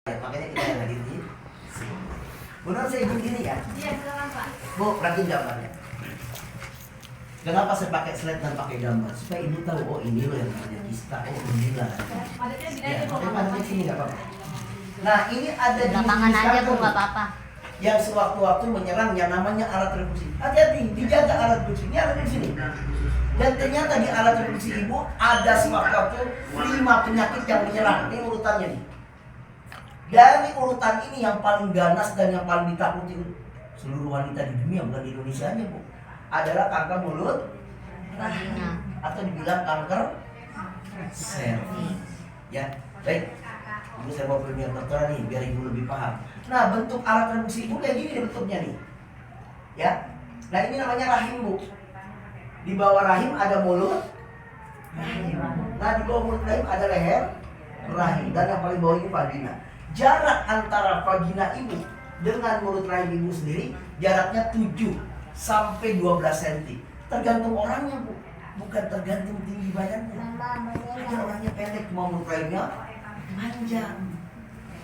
Makanya kita yang hadir di sini. Benar saya ingin gini ya? Iya, silakan Pak. Bu, perhatiin gambarnya. Kenapa saya pakai slide dan pakai gambar? Supaya ibu tahu, oh ini loh yang namanya kista, oh inilah. Padatnya beda Ya, aja kok. makanya padatnya sini nggak apa-apa. Nah, ini ada Lapangan jenis aja kanker Bu, nggak apa-apa. yang sewaktu-waktu menyerang yang namanya alat reproduksi. Hati-hati, dijaga alat reproduksi. Ini alat reproduksi ini. Dan ternyata di alat reproduksi ibu ada sewaktu-waktu 5 penyakit yang menyerang. Ini urutannya nih. Dari urutan ini yang paling ganas dan yang paling ditakuti seluruh wanita di dunia, bukan di Indonesia aja Bu, adalah kanker mulut rahim atau dibilang kanker serviks. Ya, baik. Ibu saya mau premier dokter nih biar ibu lebih paham. Nah, bentuk alat reproduksi ibu kayak gini bentuknya nih. Ya. Nah, ini namanya rahim Bu. Di bawah rahim ada mulut rahim. Nah, di bawah mulut rahim ada leher rahim dan yang paling bawah ini vagina. Jarak antara vagina ibu dengan mulut rahim ibu sendiri jaraknya 7 sampai 12 cm. Tergantung orangnya Bu, bukan tergantung tinggi badannya. Ada orangnya pendek cuma mulut rahimnya panjang.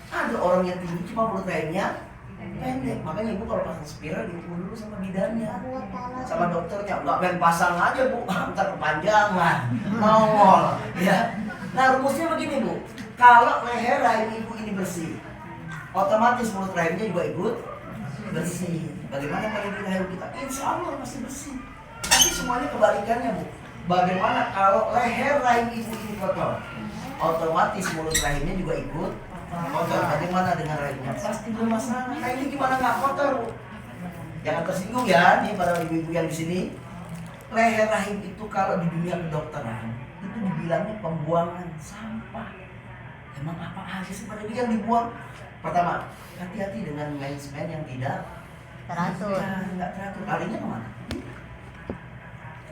Ada orang yang tinggi cuma mulut rahimnya pendek. Makanya ibu kalau pasang spiral diukur dulu sama bidannya, sama dokternya. Nggak main pasang aja Bu, ntar kepanjangan, nongol. Ya. Nah rumusnya begini Bu, kalau leher rahim ibu ini bersih, otomatis mulut rahimnya juga ikut bersih. Bagaimana kalau di leher kita? Insya Allah masih bersih. Tapi semuanya kebalikannya Bu. Bagaimana kalau leher rahim ibu ini kotor? Otomatis mulut rahimnya juga ikut kotor. Bagaimana dengan rahimnya? Pasti bermasalah. Nah ini gimana nggak kotor Bu? Jangan tersinggung ya, nih para ibu-ibu yang di sini. Leher rahim itu kalau di dunia kedokteran itu dibilangnya pembuangan sampah. Emang apa aja sih pada dia yang dibuang? Pertama, hati-hati dengan mensmen yang tidak Teratur. nggak teratur. Larinya kemana?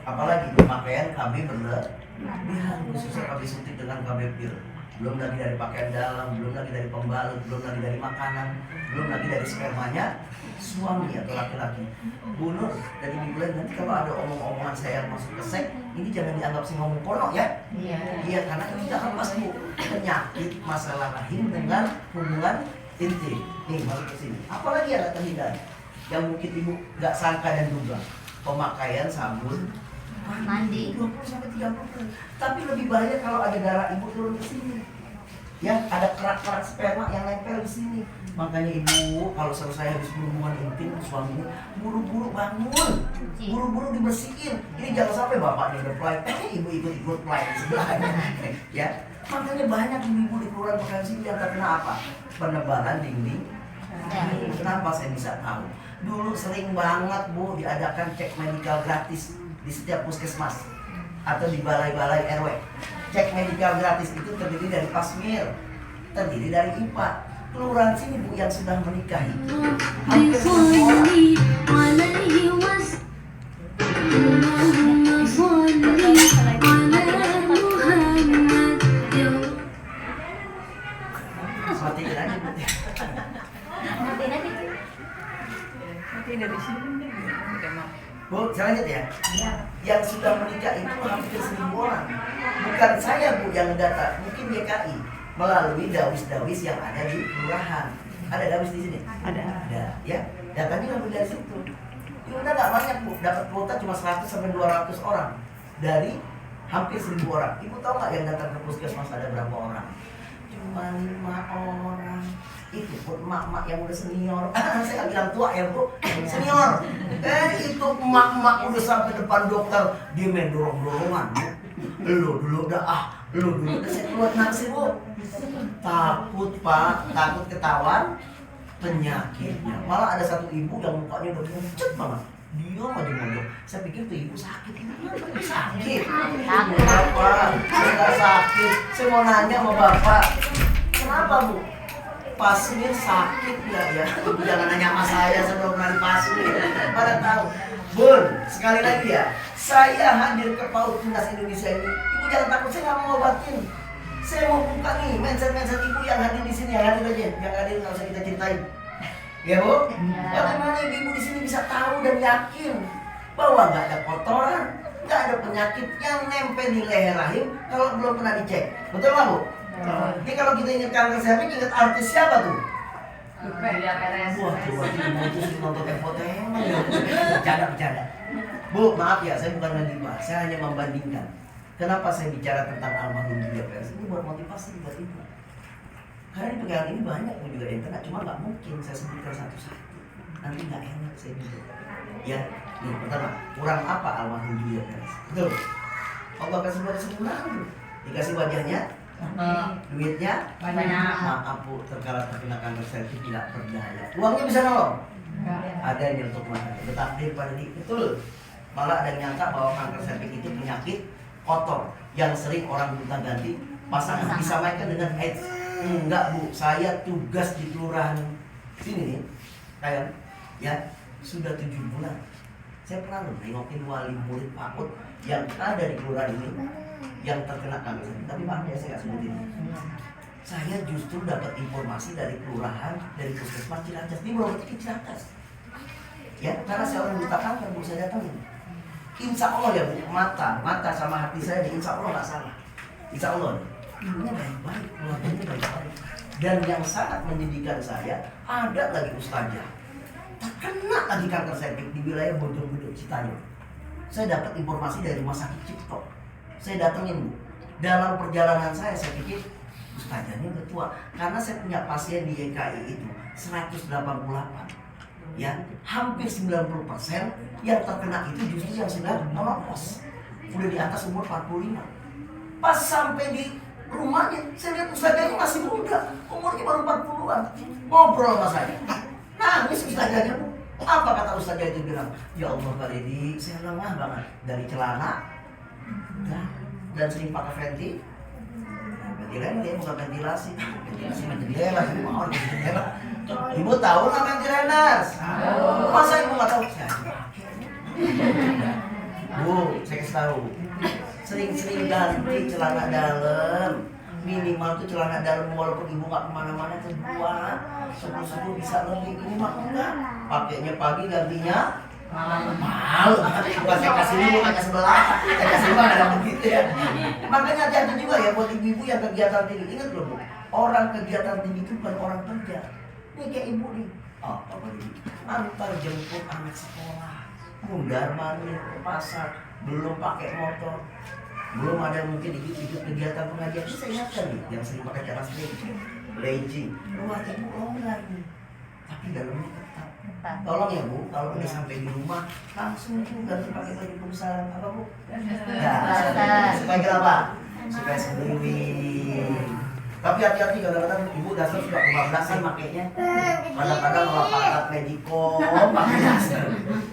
Apalagi pemakaian KB berlebihan, khususnya KB suntik dengan KB pil. Belum lagi dari pakaian dalam, belum lagi dari pembalut, belum lagi dari makanan, belum lagi dari spermanya suami atau laki-laki. Bu Nur, dari minggu lain nanti kalau ada omong-omongan saya masuk ke seks, ini jangan dianggap si ngomong porno ya. Iya, karena ini tidak lepas Bu. Penyakit masalah rahim dengan hubungan intim. Nih masuk ke sini. Apalagi ada terhindar yang mungkin ibu nggak sangka dan duga, pemakaian sabun Mandi 20 sampai 30. Tapi lebih bahaya kalau ada darah ibu turun ke sini. Ya, ada kerak-kerak sperma yang nempel di sini. Makanya ibu kalau selesai habis berhubungan intim suaminya buru-buru bangun, buru-buru dibersihin. Ini jangan sampai bapaknya udah play, ibu ikut play di sebelahnya. Ya, makanya banyak ibu di kelurahan Bekasi yang terkena apa? Penebalan dinding. Kenapa saya bisa tahu? Dulu sering banget Bu diadakan cek medikal gratis di setiap puskesmas atau di balai-balai RW. Cek medikal gratis itu terdiri dari pasmir, terdiri dari IPA. Kelurahan sini Bu yang sudah menikahi hampir 100 orang. Matiin aja Bu. Nanti dari sini udah mau. Bu, saya lanjut ya. Yang sudah menikah itu hampir 1.000 orang. Bukan saya Bu yang data, mungkin DKI melalui dawis-dawis yang ada di kelurahan. Ada dawis di sini? Ada. Ya. Datanya ngambil dari situ. Ya udah nggak banyak Bu, dapat kuota cuma 100 sampai 200 orang dari hampir 1.000 orang. Ibu tahu nggak yang datang ke puskesmas ada berapa orang? Cuma 5 orang. Itu pun emak-emak yang udah senior. Saya nggak bilang tua ya Bu, senior. Itu emak-emak udah sampai depan dokter, dia main dorong-dorongan Bu. Lu dulu udah saya keluar nasi Bu. Takut Pak, takut ketahuan penyakitnya. Malah ada satu ibu yang mukanya udah pucet banget. Dia aja ngomong, saya pikir tuh ibu sakit. Sakit? Bapak, saya nggak sakit. Saya mau nanya sama Bapak, kenapa Bu? Pasmir sakit nggak ya? Ibu jangan nanya sama saya sebelum nanti pasmir. Pada tahu. Bun, sekali lagi ya, saya hadir ke PAUD Timnas Indonesia ini. Ibu jangan takut, saya nggak mau obatin. Saya mau buka nih mindset-mindset ibu yang hadir di sini, yang hadir aja, yang hadir nggak usah kita ceritain. Ya Bu, bagaimana ibu di sini bisa tahu dan yakin bahwa nggak ada kotoran, nggak ada penyakit yang nempel di leher rahim kalau belum pernah dicek. Betul nggak Bu? Ini kalau kita ingat kanker cervix, ingat artis siapa tuh? Julia Perez. Wah, coba ibu itu sih nonton entertainment ya. Bercanda. Bu, maaf ya, saya bukan menghibah, saya hanya membandingkan. Kenapa saya bicara tentang almarhum Julia Perez? Ini buat motivasi buat ibu. Karena di pegangan ini banyak pun juga yang kena, cuma nggak mungkin saya sebutkan satu-satu. Nanti nggak enak saya bilang. Ya, nih pertama, kurang apa almarhum Julia Perez? Betul. Allah kasih buat sempurna, dikasih wajahnya, duitnya, Banyak. maaf bu, terkala terkena kanker cervix tidak berdaya. Uangnya bisa nolong? Ada yang untuk makan, bertakdir pada diri. Betul. Malah ada yang nyangka bahwa kanker cervix itu penyakit kotor yang sering orang gonta ganti pasangan, disamakan dengan AIDS. Enggak bu, saya tugas di kelurahan sini nih, kayak ya sudah 7 bulan. Saya pernah loh nengokin wali murid PAUD yang ada di kelurahan ini yang terkena kanker cervix. Tapi maaf ya, saya nggak sebutin. Saya justru dapat informasi dari kelurahan, dari puskesmas Ciracas. Dia baru ke Ciracas. Ya, karena saya orang buta kanker, bu, saya datangin. Insya Allah ya bu, mata sama hati saya, insya Allah nggak salah. Insya Allah, ibunya baik-baik, keluarganya baik-baik. Dan yang sangat mendidikan saya, ada lagi ustazah terkena lagi kanker cervix di wilayah Bojonggede Citanjur. Saya dapat informasi dari rumah sakit Cipto. Saya datengin bu. Dalam perjalanan saya pikir ustazahnya udah tua, karena saya punya pasien di YKI itu 188. Ya, hampir 90% yang terkena itu justru yang sudah menopause, udah di atas umur 45. Pas sampai di rumahnya, saya lihat ustazahnya masih muda, umurnya baru 40-an. Ngobrol sama saya, nangis ustazahnya. Apa kata ustazah itu bilang? Ya Allah Pak Deddy, saya lengah banget dari celana dan sering pakai venti. Ventilator dia bukan ventilasi, ventilasi jendela, ibu mau di jendela. Ibu tahu nggak ventilator? Masa ibu nggak tahu? Saya bu, saya kasih tahu. Sering-sering ganti celana dalam. Minimal tuh celana dalam walaupun ibu nggak kemana-mana tuh buat subuh-subuh bisa lebih. Ini mah enggak. Pakainya pagi, gantinya malu. Bukan saya kasih dulu, kaca sebelah. Saya kasih mana ada begitu ya. Makanya hati-hati juga ya buat ibu-ibu yang kegiatan tinggi. Ingat loh bu, orang kegiatan tinggi itu bukan orang kerja. Ini kayak ibu nih. Oh, apa ini? Antar jemput anak sekolah, mundar mandir ke pasar, belum pakai motor, belum ada mungkin ikut kegiatan pengajian. Saya ingatkan nih, yang sering pakai cara legging, rumah ibu longgar nih, tapi dalamnya ketat. Tolong ya bu, kalau udah sampai di rumah langsung tuh ganti pakai baju perusahaan apa bu? Ya, supaya kenapa? Supaya sembuh. Tapi hati-hati kadang-kadang ibu dasar sudah kebablasan makainya. Kadang-kadang kalau pakai magicom, pakai dasar.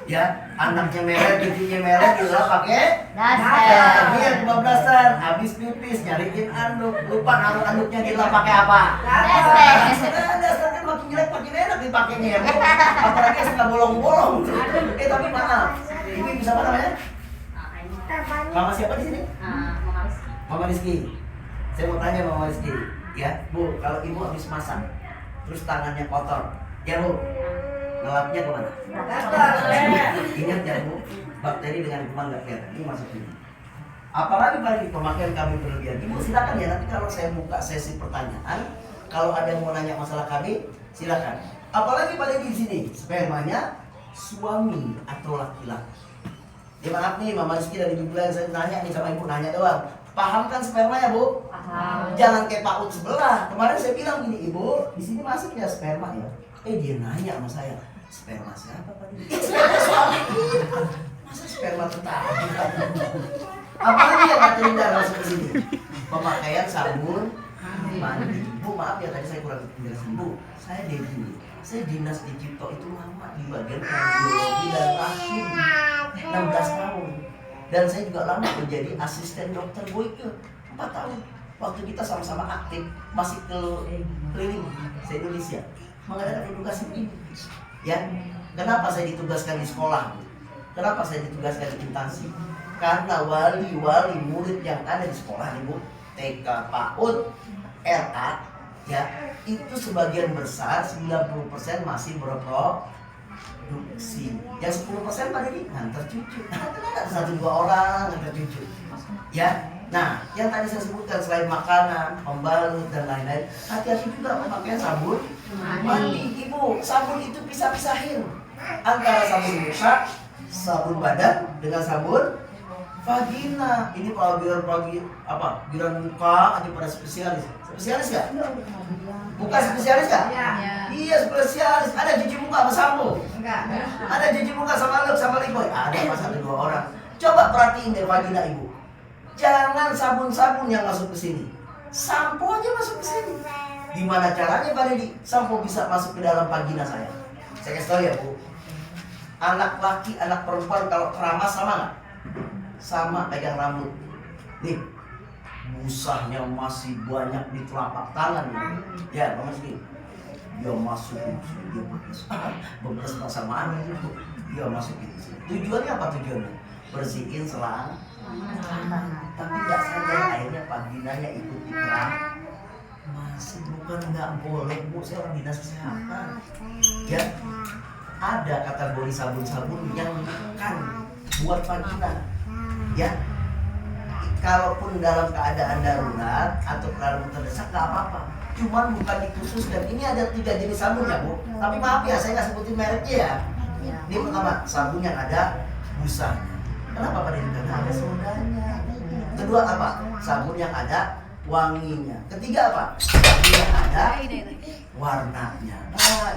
Ya, anaknya merah, cucunya merah, juga pakai Dasar. Dia kebablasan, habis pipis nyariin anduk, lupa naruh anduknya di dalam pakai apa? Dasar kan makin jelek makin enak dipakainya ya bu. Apalagi suka bolong-bolong. Tapi maaf, ibu bisa apa namanya? Mama siapa di sini? Mama Rizky. Saya mau tanya Mama Rizky, ya bu, kalau ibu habis masak, terus tangannya kotor, ya bu, ngelapnya kemana? Ingat ya bu, bakteri dengan kuman nggak kelihatan, ini masuk ini. Apalagi bagi pemakaian kami berlebihan, ibu silakan ya, nanti kalau saya buka sesi pertanyaan, kalau ada yang mau nanya masalah kami, silakan. Apalagi pada di sini, spermanya suami atau laki-laki. Ya maaf nih, Mama Rizky dari Ibu yang saya nanya nih sama ibu, nanya doang. Paham kan sperma ya bu? Paham. Jangan kayak PAUD sebelah. Kemarin saya bilang gini, ibu di sini masuk ya sperma ya. Dia nanya sama saya, sperma siapa pak? Sperma suami. Masa sperma tetangga? Apalagi yang nggak terhindar masuk ke sini? Pemakaian sabun mandi. Bu maaf ya tadi saya kurang jelasin bu. Saya saya dinas di Cipto itu lama di bagian kardiologi dan rahim 16 tahun. Dan saya juga lama menjadi asisten dokter Boyke 4 tahun. Waktu kita sama-sama aktif masih keliling se-Indonesia mengadakan edukasi ini. Ya, kenapa saya ditugaskan di sekolah? Kenapa saya ditugaskan di instansi? Karena wali-wali murid yang ada di sekolah ibu, TK, PAUD, RA, ya itu sebagian besar 90% masih berproduksi. Yang 10% pada ini ngantar cucu. Ada satu dua orang ngantar cucu. Ya, Nah, yang tadi saya sebutkan selain makanan, pembalut dan lain-lain, hati-hati juga pemakaian sabun mandi. Ibu, sabun itu pisah-pisahin antara sabun muka, sabun badan dengan sabun vagina. Ini kalau biar muka aja pada spesialis. Spesialis nggak? Bukan spesialis nggak? Iya. Iya spesialis. Ada cuci muka sama sampo. Enggak. Ada cuci muka sama lipoy. Ada masa ada 2 orang. Coba perhatiin deh vagina ibu. Jangan sabun-sabun yang masuk ke sini. Sampo aja masuk ke sini. Gimana caranya Pak Deddy? Sampo bisa masuk ke dalam vagina saya. Saya kasih tahu ya Bu. Anak laki, anak perempuan kalau keramas sama nggak? Sama pegang rambut. Nih, busahnya masih banyak di telapak tangan. Ya, Mama segini. Dia masuk dia bekas masa mana itu. Dia masuk itu. Tujuannya apa tujuannya? Bersihin selang. Tapi nggak sadar akhirnya vaginanya ikut dikeram. Masih bukan nggak boleh Bu, saya orang dinas kesehatan. Ya, ada kategori sabun-sabun yang bukan buat vagina. Ya, kalaupun dalam keadaan darurat atau dalam terdesak nggak apa-apa. Cuman bukan dikhususkan. Ini ada 3 jenis sabun ya Bu. Tapi maaf ya, saya nggak sebutin mereknya ya. Ini pertama, sabun yang ada busanya. Kenapa Pak Deddy? Karena ada sodanya. Kedua apa? Sabun yang ada wanginya. Ketiga apa? Sabun yang ada warnanya.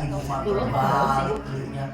Ini mah berbalut kulitnya.